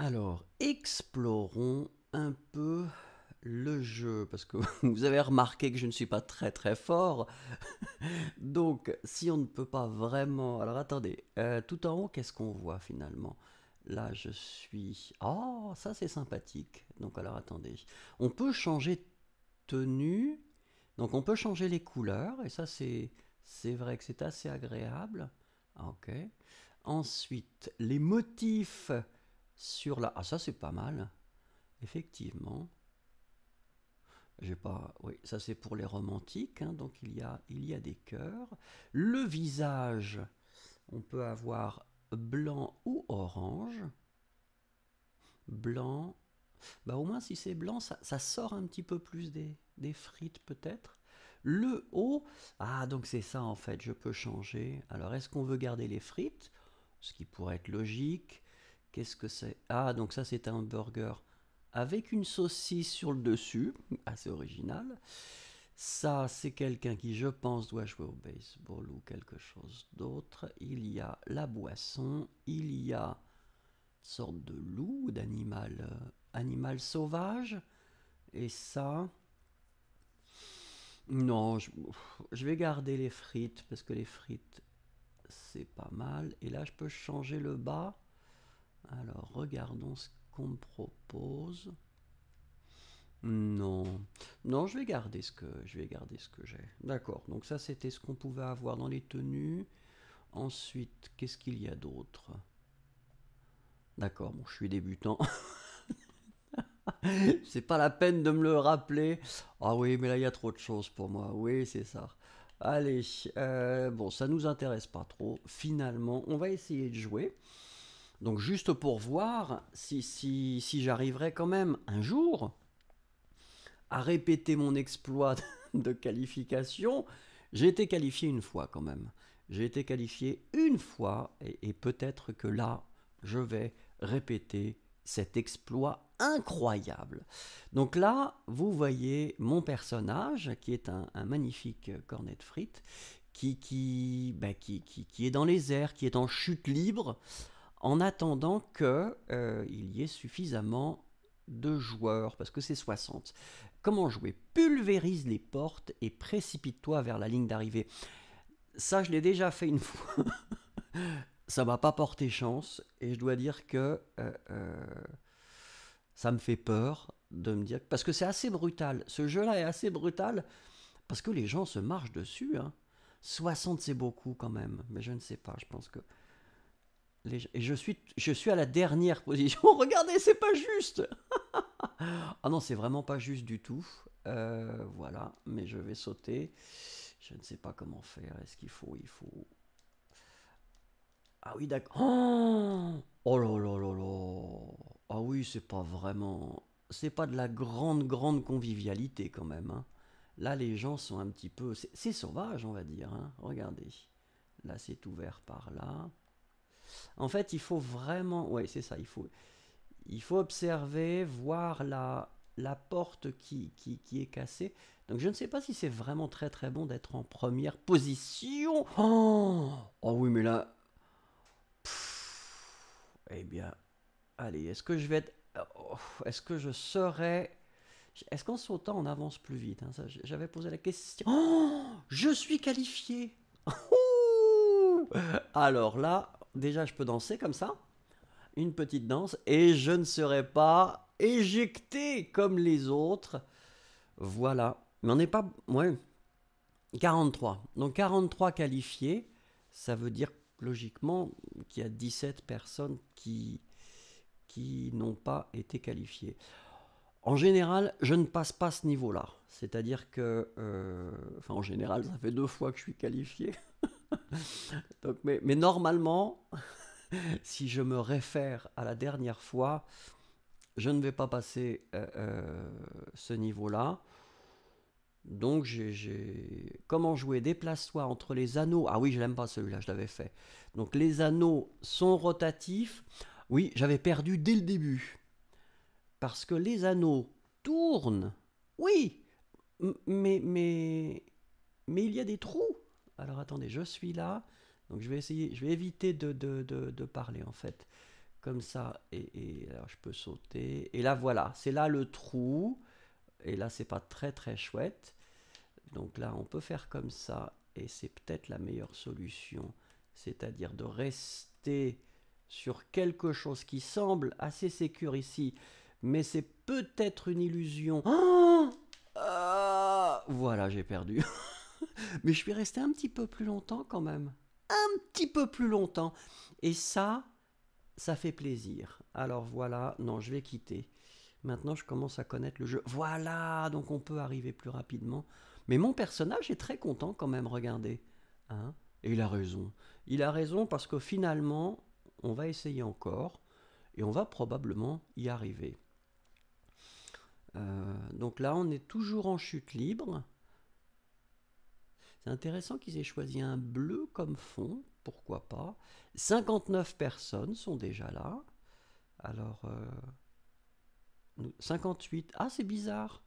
Alors, explorons un peu le jeu, parce que vous avez remarqué que je ne suis pas très très fort. Donc, si on ne peut pas vraiment... Alors, attendez, tout en haut, qu'est-ce qu'on voit finalement? Là, je suis... Oh, ça c'est sympathique. Donc, alors, attendez. On peut changer de tenue. Donc, on peut changer les couleurs, et ça, c'est vrai que c'est assez agréable. Ah, ok. Ensuite, les motifs sur la... Ah, ça, c'est pas mal. Effectivement. J'ai pas... Oui, ça c'est pour les romantiques, hein, donc il y a des cœurs. Le visage, on peut avoir blanc ou orange. Blanc. Bah, au moins, si c'est blanc, ça sort un petit peu plus des frites, peut-être. Le haut, ah, donc c'est ça en fait, je peux changer. Alors, est-ce qu'on veut garder les frites? Ce qui pourrait être logique. Qu'est-ce que c'est? Ah, donc ça, c'est un burger avec une saucisse sur le dessus, assez original. Ça, c'est quelqu'un qui, je pense, doit jouer au baseball ou quelque chose d'autre. Il y a la boisson, il y a une sorte de loup ou d'animal animal sauvage. Et ça, non, je vais garder les frites parce que les frites, c'est pas mal. Et là, je peux changer le bas. Alors, regardons ce qu'on me propose. Non, non, je vais garder ce que j'ai. D'accord. Donc ça, c'était ce qu'on pouvait avoir dans les tenues. Ensuite, qu'est-ce qu'il y a d'autre? D'accord. Bon, je suis débutant. C'est pas la peine de me le rappeler. Ah oui, mais là, il y a trop de choses pour moi. Oui, c'est ça. Allez, bon, ça nous intéresse pas trop. Finalement, on va essayer de jouer. Donc, juste pour voir si j'arriverai quand même un jour à répéter mon exploit de qualification. J'ai été qualifié une fois quand même. J'ai été qualifié une fois et peut-être que là, je vais répéter cet exploit incroyable. Donc là, vous voyez mon personnage qui est un magnifique cornet de frites qui est dans les airs, qui est en chute libre en attendant qu'il y ait suffisamment de joueurs, parce que c'est 60. Comment jouer? Pulvérise les portes et précipite-toi vers la ligne d'arrivée. Ça, je l'ai déjà fait une fois. Ça m'a pas porté chance, et je dois dire que ça me fait peur de me dire... Parce que c'est assez brutal. Ce jeu-là est assez brutal, parce que les gens se marchent dessus. Hein. 60, c'est beaucoup quand même, mais je ne sais pas, je pense que... Et je suis à la dernière position. Regardez, c'est pas juste. Ah non, c'est vraiment pas juste du tout. Voilà, mais je vais sauter. Je ne sais pas comment faire. Est-ce qu'il faut... Il faut... Ah oui, d'accord. Oh là là là là. Ah oui, c'est pas vraiment... C'est pas de la grande, grande convivialité quand même. Hein. Là, les gens sont un petit peu... C'est sauvage, on va dire. Hein. Regardez. Là, c'est ouvert par là. En fait, il faut vraiment... Ouais, c'est ça. Il faut observer, voir la porte qui est cassée. Donc je ne sais pas si c'est vraiment très très bon d'être en première position. Oh oui, mais là... Eh bien, allez, est-ce que je vais être... oh, est-ce que je serai... Est-ce qu'en sautant on avance plus vite? Hein, ça, j'avais posé la question. Je suis qualifié. Alors là, déjà je peux danser comme ça. Une petite danse et je ne serai pas éjecté comme les autres. Voilà. Mais on n'est pas... Ouais, 43. Donc 43 qualifiés, ça veut dire logiquement qu'il y a 17 personnes qui n'ont pas été qualifiées. En général, je ne passe pas ce niveau-là. C'est-à-dire que... enfin, en général, ça fait 2 fois que je suis qualifié. Donc, mais normalement, si je me réfère à la dernière fois, je ne vais pas passer ce niveau-là. Donc, comment jouer? Déplace-toi entre les anneaux. Ah oui, je l'aime pas celui-là, je l'avais fait. Donc, les anneaux sont rotatifs. Oui, j'avais perdu dès le début. Parce que les anneaux tournent. Oui, mais il y a des trous. Alors, attendez, je suis là. Donc, je vais éviter de parler en fait. comme ça, et alors je peux sauter. Et là, voilà, c'est là le trou. Et là, c'est pas très très chouette. Donc là, on peut faire comme ça, et c'est peut-être la meilleure solution. C'est-à-dire de rester sur quelque chose qui semble assez sécure ici, mais c'est peut-être une illusion. Oh voilà, j'ai perdu. Mais je suis resté un petit peu plus longtemps quand même. Un petit peu plus longtemps. Et ça fait plaisir. Alors voilà, non, je vais quitter. Maintenant, je commence à connaître le jeu. Voilà, donc on peut arriver plus rapidement. Mais mon personnage est très content quand même, regardez. Hein. Et il a raison. Il a raison parce que finalement, on va essayer encore et on va probablement y arriver. Donc là, on est toujours en chute libre. C'est intéressant qu'ils aient choisi un bleu comme fond, pourquoi pas. 59 personnes sont déjà là. Alors, 58. Ah, c'est bizarre.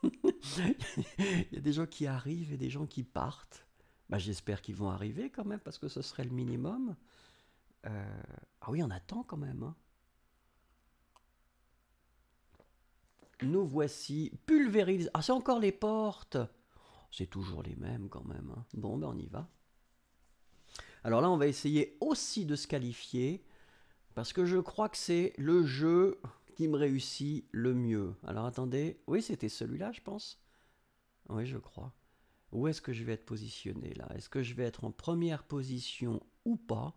Il y a des gens qui arrivent et des gens qui partent. Bah, j'espère qu'ils vont arriver quand même, parce que ce serait le minimum. Ah oui, on attend quand même. Hein. Nous voici pulvérisés. Ah, c'est encore les portes. C'est toujours les mêmes quand même. Hein. Bon, ben on y va. Alors là, on va essayer aussi de se qualifier, parce que je crois que c'est le jeu qui me réussit le mieux. Alors attendez, oui, c'était celui-là, je pense. Oui, je crois. Où est-ce que je vais être positionné là? Est-ce que je vais être en première position ou pas?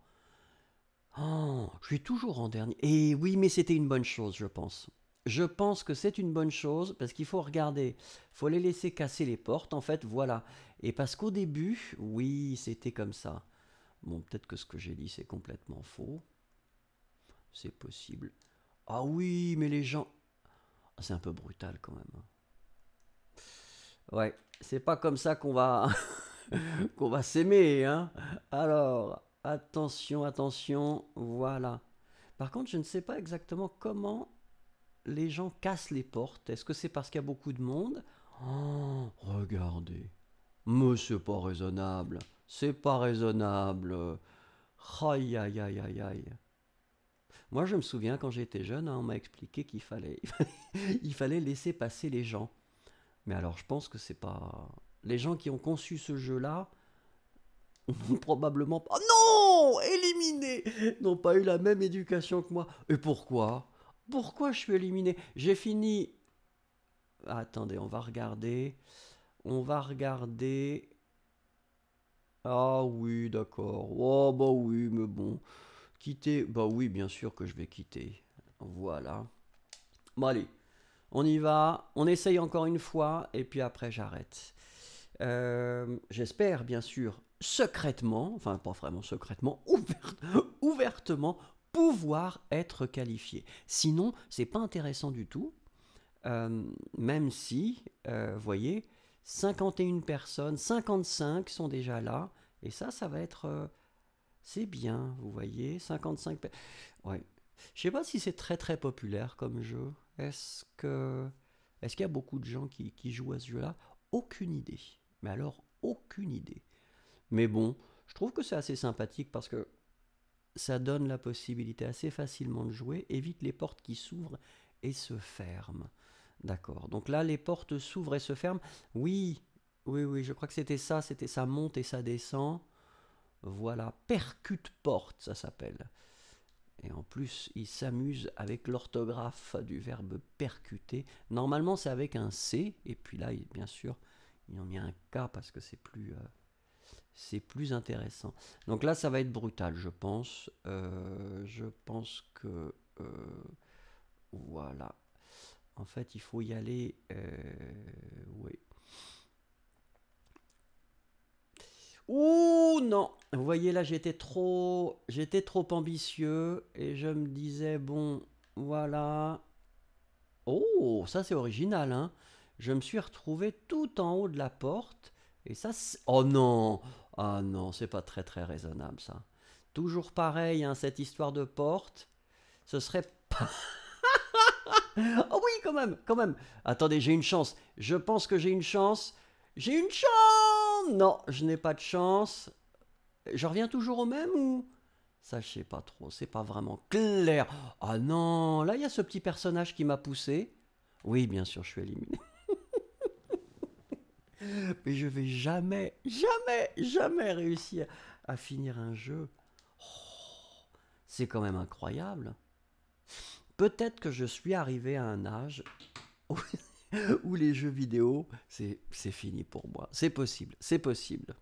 Oh, je suis toujours en dernier. Et oui, mais c'était une bonne chose, je pense. Je pense que c'est une bonne chose parce qu'il faut regarder, il faut les laisser casser les portes, en fait, voilà. Et parce qu'au début, oui, c'était comme ça. Bon, peut-être que ce que j'ai dit, c'est complètement faux. C'est possible. Ah oui, mais les gens... Ah, c'est un peu brutal quand même. Ouais, c'est pas comme ça qu'on va qu'on va s'aimer, hein. Alors, attention, attention, voilà. Par contre, je ne sais pas exactement comment les gens cassent les portes. Est-ce que c'est parce qu'il y a beaucoup de monde? Oh, regardez. Mais c'est pas raisonnable. C'est pas raisonnable. Aïe, aïe, aïe, aïe, aïe. Moi, je me souviens quand j'étais jeune, hein, on m'a expliqué qu'il fallait, il fallait laisser passer les gens. Mais alors, je pense que c'est pas. Les gens qui ont conçu ce jeu-là n'ont probablement pas. Non, éliminé, n'ont pas eu la même éducation que moi. Et pourquoi? Pourquoi je suis éliminé? J'ai fini. Ah, attendez, on va regarder. On va regarder. Ah oui, d'accord. Oh bah oui, mais bon. Quitter. Bah oui, bien sûr que je vais quitter. Voilà. Bon allez, on y va. On essaye encore une fois et puis après j'arrête. J'espère bien sûr secrètement, enfin pas vraiment secrètement, ouvertement pouvoir être qualifié. Sinon, c'est pas intéressant du tout. Même si, vous voyez, 51 personnes, 55 sont déjà là, et ça va être, c'est bien, vous voyez, 55. Ouais. Je sais pas si c'est très très populaire comme jeu. Est-ce qu'il y a beaucoup de gens qui jouent à ce jeu-là? Aucune idée. Mais alors, aucune idée. Mais bon, je trouve que c'est assez sympathique parce que ça donne la possibilité assez facilement de jouer, évite les portes qui s'ouvrent et se ferment. D'accord. Donc là, les portes s'ouvrent et se ferment. Oui, oui, oui, je crois que c'était ça monte et ça descend. Voilà, percute porte, ça s'appelle. Et en plus, il s'amuse avec l'orthographe du verbe percuter. Normalement, c'est avec un C, et puis là, bien sûr, il en met un K parce que c'est plus intéressant. Donc là, ça va être brutal, je pense. Je pense que... voilà. En fait, il faut y aller... oui. Ouh non. Vous voyez là, j'étais trop ambitieux et je me disais bon, voilà. Oh, ça c'est original, hein. Je me suis retrouvé tout en haut de la porte et ça, oh non, ah non, c'est pas très très raisonnable ça. Toujours pareil, hein, cette histoire de porte, ce serait pas. Oh oui, quand même, quand même. Attendez, j'ai une chance. Je pense que j'ai une chance. J'ai une chance. Non, je n'ai pas de chance. Je reviens toujours au même ou... Ça, je sais pas trop. C'est pas vraiment clair. Ah non, là, il y a ce petit personnage qui m'a poussé. Oui, bien sûr, je suis éliminé. Mais je vais jamais, jamais, jamais réussir à finir un jeu. Oh, c'est quand même incroyable. Peut-être que je suis arrivé à un âge où les jeux vidéo, c'est fini pour moi. C'est possible, c'est possible.